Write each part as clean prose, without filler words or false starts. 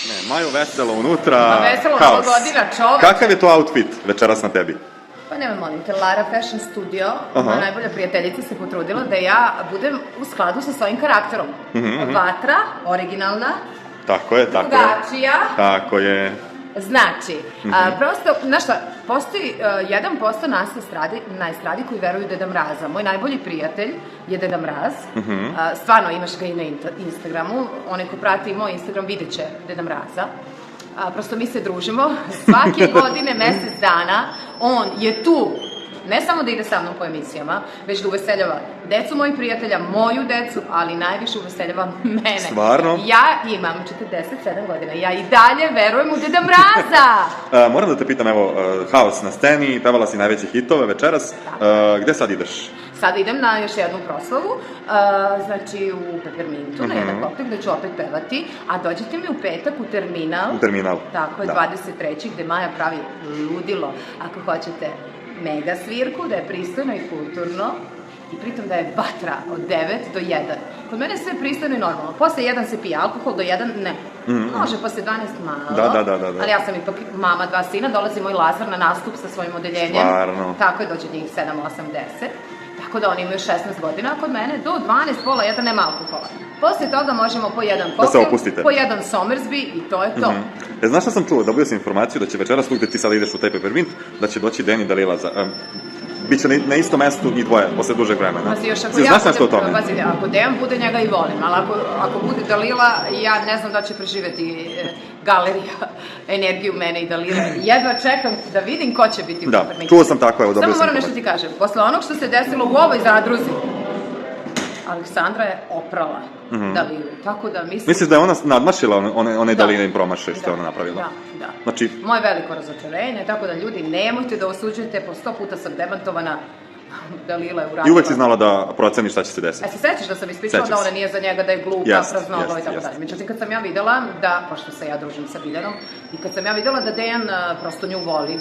Ne, Majo veselo unutra, Pa veselo, haos. godina, čoveč. Kakav je to outfit večeras na tebi? Pa nema, molim te, Lara Fashion Studio, moja najbolja prijateljica se potrudila da ja budem u skladu sa svojim karakterom. Vatra, originalna, Tako je. drugačija. Tako je. Znači, prosto, znaš šta, postoji 1% nas na estradi koji veruju u Deda Mraza. Moj najbolji prijatelj je Deda Mraz. Stvarno, imaš ga i na Instagramu. Onaj ko prati moj Instagram vidjet će Deda Mraza. Prosto mi se družimo. Svake godine, mesec dana, on je tu. Ne samo da ide sa mnom po emisijama, već da uveseljava decu mojih prijatelja, moju decu, ali najviše uveseljava mene. Stvarno? Ja imam 47 godina, ja i dalje verujem u Deda Mraza! Moram da te pitam, evo, haos na sceni, pevala si najveće hitove večeras. Gde sad ideš? Sada idem na još jednu proslavu, znači u Pepermintu, na jedan koktel gde ću opet pevati, a dođete mi u petak u Terminal. U Terminal. Tako je, 23. gde Maja pravi ludilo, ako hoćete, mega svirku, da je pristojno i kulturno, i pritom da je vatra od 9 do 1. Kod mene je sve pristojno i normalno. Posle 1 se pije alkohol, do 1 ne. Može posle 12 malo. Da. Ali ja sam ipak mama 2 sina, dolazi moj Lazar na nastup sa svojim odeljenjem. Stvarno. Tako je, dođe njih 7, 8, 10. Tako da oni imaju 16 godina, a kod mene do 12, pola 1 nema alkohola. Posle toga možemo po jedan koktel, po jedan Somersby i to je to. Znaš šta sam čuo? Dobio sam informaciju da će večeras tu gde ti sada ideš u taj Peppermint, da će doći Deni Dalila za... Biće na istom mestu i dvoje, posle dužeg vremena. Znaš nešto o tome? Pazi, ako Dejan bude, njega i volim, ali ako bude Dalila, ja ne znam da će preživeti galerija, energiju mene i Dalila. Jedva čekam da vidim ko će biti u Peppermintu. Da, čuo sam tako, evo, dobio sam. Samo moram nešto ti kažem, posle onog što se desilo u ovoj zadruzi, Aleksandra je oprala Dalilu, tako da mislim... Misliš da je ona nadmašila one Daline im promaše što je ona napravila? Da. Znači... Moje veliko razočarenje, tako da ljudi nemojte da osuđujete, po 100 puta sam demantovana, Dalila je uradila... I uvek si znala da proceni šta će se desiti. Se sećaš da sam ispričala da ona nije za njega, da je glupa, praznogla i tako dalje. Međutim, kad sam ja videla da, pošto se ja družim sa Biljanom, i kad sam ja videla da Dejan prosto nju voli,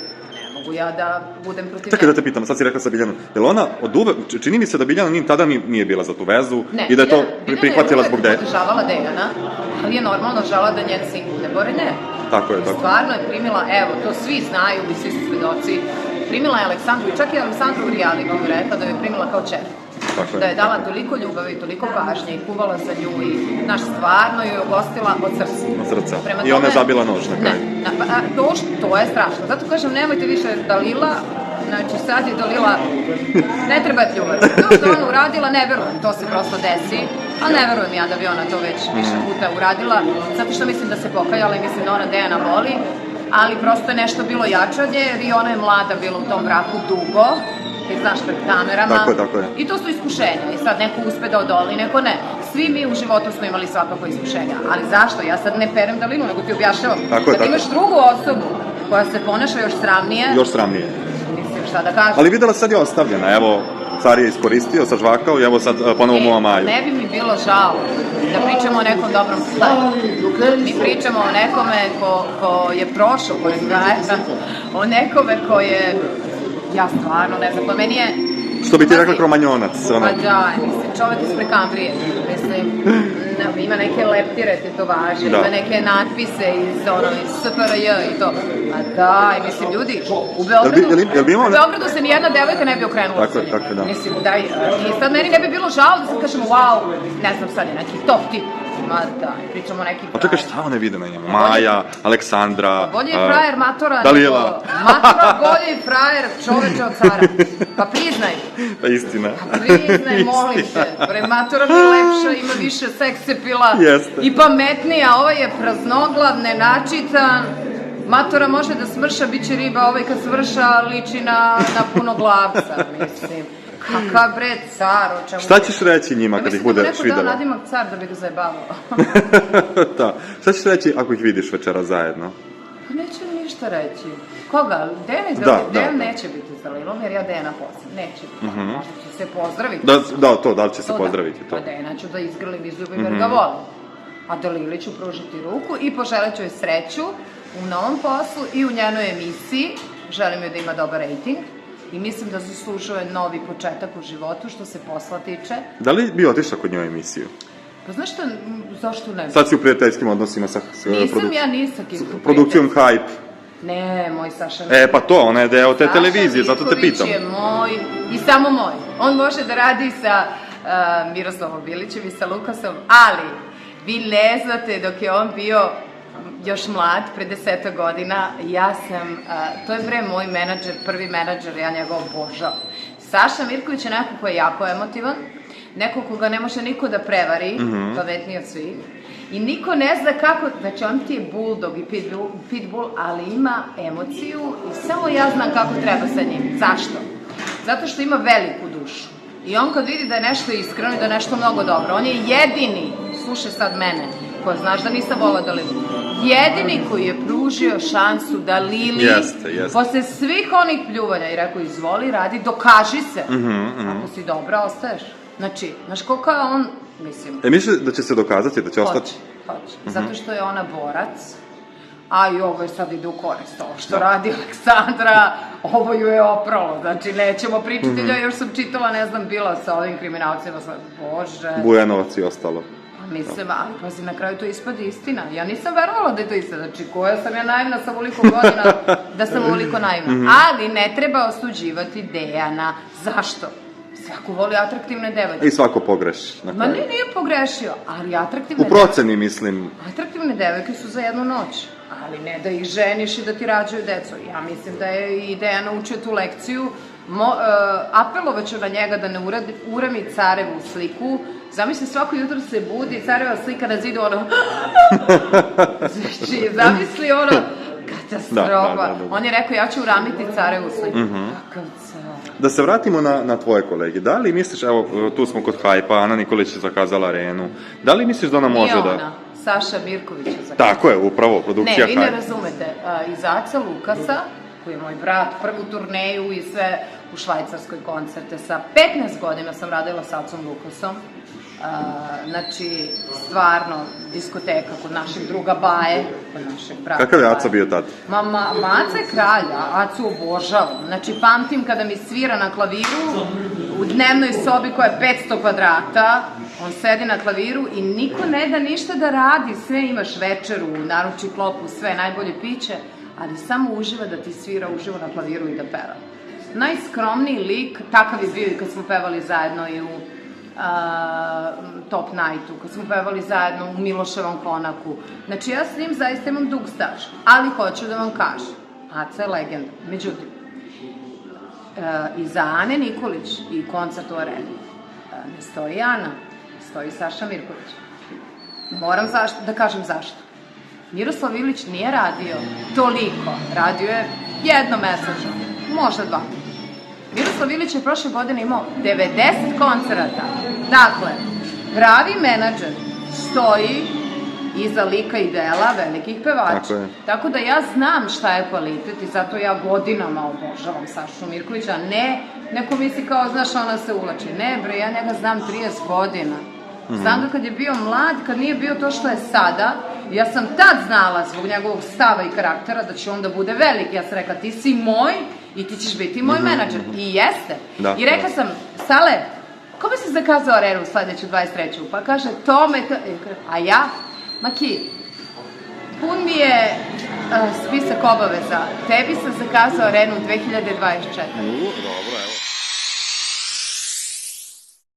mogu ja da budem protiv njega. Čekaj da te pitam, sad si rekla sa Biljanom, je li ona od uvek, čini mi se da Biljana tada nije bila za tu vezu i da je to prihvatila zbog Biljana je uvek podržavala Dejana, ali je normalno žela da njen sin bude Borene. Tako je. Stvarno je primila, evo, to svi znaju i svi su svedoci, primila je Aleksandru i čak i Aleksandru u realitiju rekla da je primila kao čer. Da je dala toliko ljubavi, toliko pažnje i kuvala za nju i, znaš, stvarno ju je ugostila od srca. Od srca. I ona je zabila nož na kraju. To je strašno. Zato kažem, nemojte više Dalila, znači sad je Dalila, ne treba je pljuvati. To što ona uradila, ne verujem, to se prosto desi, ali ne verujem ja da bi ona to već više puta uradila, zato što mislim da se pokajala i mislim da ona Dejana voli, ali prosto je nešto bilo jačanje, jer i ona je mlada bila u tom braku dugo, ti znaš, pred kamerama. Tako je. I to su iskušenja. I sad neko uspe da odoli, neko ne. Svi mi u životu smo imali svakako iskušenja. Ali zašto? Ja sad ne perem Dalilu, nego ti objašnjavam. Kad imaš drugu osobu koja se ponaša još sramnije... Mislim, šta da kažem. Ali videla sad je ostavljena, evo, car je iskoristio, sažvakao i evo sad ponovo mu Maju. Ne bi mi bilo žao da pričamo o nekom dobrom stvari. Mi pričamo o nekome ko je prošao, ko je zajedno, o nekome ko je... Ja stvarno ne znam, pa meni je... Što bi ti rekla kromanjonac? Pa da, mislim, čovek iz Prekambrije, mislim, ima neke leptire tetovaže, ima neke natpise iz SFRJ i to. Pa da, mislim, ljudi, u Beogradu se nijedna devojka ne bi okrenula sa njim. Mislim, daj, i sad meni ne bi bilo žao da sad kažemo, wow, ne znam, sad je neki top tip. Ma da, pričamo o nekim... Pa čekaj, šta one vide na njemu? Maja, Aleksandra, bolje je frajer Matora Dalila. Matora bolje je frajer čoveče od cara. Pa priznaj. Pa istina. Pa priznaj, molim te. Matora je lepša, ima više seksepila i pametnija. Ovaj je praznoglav, nenačitan. Matora može da smrša, bit će riba. Ovaj kad smrša liči na punoglavca, mislim. Kakav bre car, o čemu... Šta ćeš reći njima kad ih bude videla? Mislim da mu neko dao nadimak car da bi ga zajebavao. Da. Šta ćeš reći ako ih vidiš večera zajedno? Neću ništa reći. Koga? Dejan neće biti s Dalilom, jer ja Dejana poznam. Neće biti. Možda će se pozdraviti. Da li će se pozdraviti? Pa Dejana ću da izgrlim iz ljubavi jer ga volim. A Dalili ću pružiti ruku i poželit ću joj sreću u novom poslu i u njenoj emisiji. Želim joj da ima dobar rejting. I mislim da zaslužuje novi početak u životu što se posla tiče. Da li bi otišla kod njoj emisiju? Pa znaš šta, zašto ne? Sad si u prijateljskim odnosima sa Nisam ja ni sa kim. produkcijom Hype. Ne, moj Saša. Pa to, ona je deo te televizije, zato te pitam. Saša Mirković je moj i samo moj. On može da radi sa Miroslavom Bilićem i sa Lukasom, ali vi ne znate dok je on bio još mlad, pre 10 godina, ja sam, to je bre moj menadžer, prvi menadžer, ja njega obožavam. Saša Mirković je neko ko je jako emotivan, neko koga ne može niko da prevari, pametniji od svih. I niko ne zna kako, znači on ti je bulldog i pitbull, ali ima emociju i samo ja znam kako treba sa njim. Zašto? Zato što ima veliku dušu. I on kad vidi da je nešto iskreno i da je nešto mnogo dobro, on je jedini, slušaj sad mene, ko znaš da nisam volila da Lili, jedini koji je pružio šansu da Lili, posle svih onih pljuvanja, i rekao, izvoli, radi, dokaži se. Ako si dobra, ostaješ. Znači, znaš koliko je on, mislim... Misliš da će se dokazati, da će ostati? Hoće. Zato što je ona borac, a i ovo je sad ide u korist. Ovo što radi Aleksandra, ovo ju je opralo. Znači, nećemo pričati, ja još sam čitala, ne znam, bila sa ovim kriminalcima, bože... Bujanovac i ostalo. Mislim, ali pazi, na kraju to ispadi istina. Ja nisam verovala da je to istina. Znači, koja sam ja naivna sa ovoliko godina da sam ovoliko naivna. Ali ne treba osuđivati Dejana. Zašto? Svako voli atraktivne devojke. I svako pogreši. Ma nije pogrešio, ali atraktivne devojke... U proceni, mislim. Atraktivne devojke su za jednu noć. Ali ne da ih ženiš i da ti rađaju decu. Ja mislim da je i Dejan naučio tu lekciju. Apelovaću na njega da ne uremi carevu sliku. Zamisli, svako jutro se budi, careva slika na zidu, ono... Znači, zamisli, ono... Katastrofa. On je rekao, ja ću uramiti carevu sliku. Kakav car. Da se vratimo na tvoje kolege. Da li misliš, evo, tu smo kod Hype-a, Ana Nikolić je zakazala Arenu. Da li misliš da ona može da... Nije ona, Saša Mirković je zakazala. Tako je, upravo, produkcija Hype. Ne, vi ne razumete. Iz Aca Lukasa, koji je moj brat, prvu turneju i sve u Švajcarskoj koncerte. Sa 15 godina sam radila sa Acom Lukasom. Znači, stvarno, diskoteka kod našeg druga Baje, kod našeg brata. Kakav je Aca bio tad? Aca je kralja, Acu obožavam. Znači, pamtim kada mi svira na klaviru, u dnevnoj sobi koja je 500 kvadrata, on sedi na klaviru i niko ne da ništa da radi, sve imaš večeru, naruči klopu, sve, najbolje piće, ali samo uživa da ti svira uživo na klaviru i da peva. Najskromniji lik, takav je bio i kad smo pevali zajedno i u Top Nightu, kad smo pevali zajedno u Miloševom konaku. Znači, ja s njim zaista imam dug staž, ali hoću da vam kažem, Aca je legenda. Međutim, iza Ane Nikolić i koncert u Areni ne stoji Ana, stoji Saša Mirković. Moram da kažem zašto. Miroslav Ilić nije radio toliko, radio je jedno mesečno, možda 2. Miroslav Ilić je prošle godine imao 90 koncerata. Dakle, pravi menadžer stoji iza lika i dela velikih pevača. Tako da ja znam šta je kvalitet i zato ja godinama obožavam Sašu Mirkovića. Ne, neko misli kao, znaš, ona se ulači. Ne, bre, ja njega znam 30 godina. Znam ga kad je bio mlad, kad nije bio to što je sada. Ja sam tad znala, zbog njegovog stava i karaktera, da će on da bude velik. Ja sam rekla, ti si moj i ti ćeš biti moj menadžer. I jeste. I rekla sam, Sale, kome si zakazao Arenu sledeću 23. Pa kaže, tome, a ja, Maki, pun mi je spisak obaveza. Tebi sam zakazao Arenu 2024. Dobro, evo.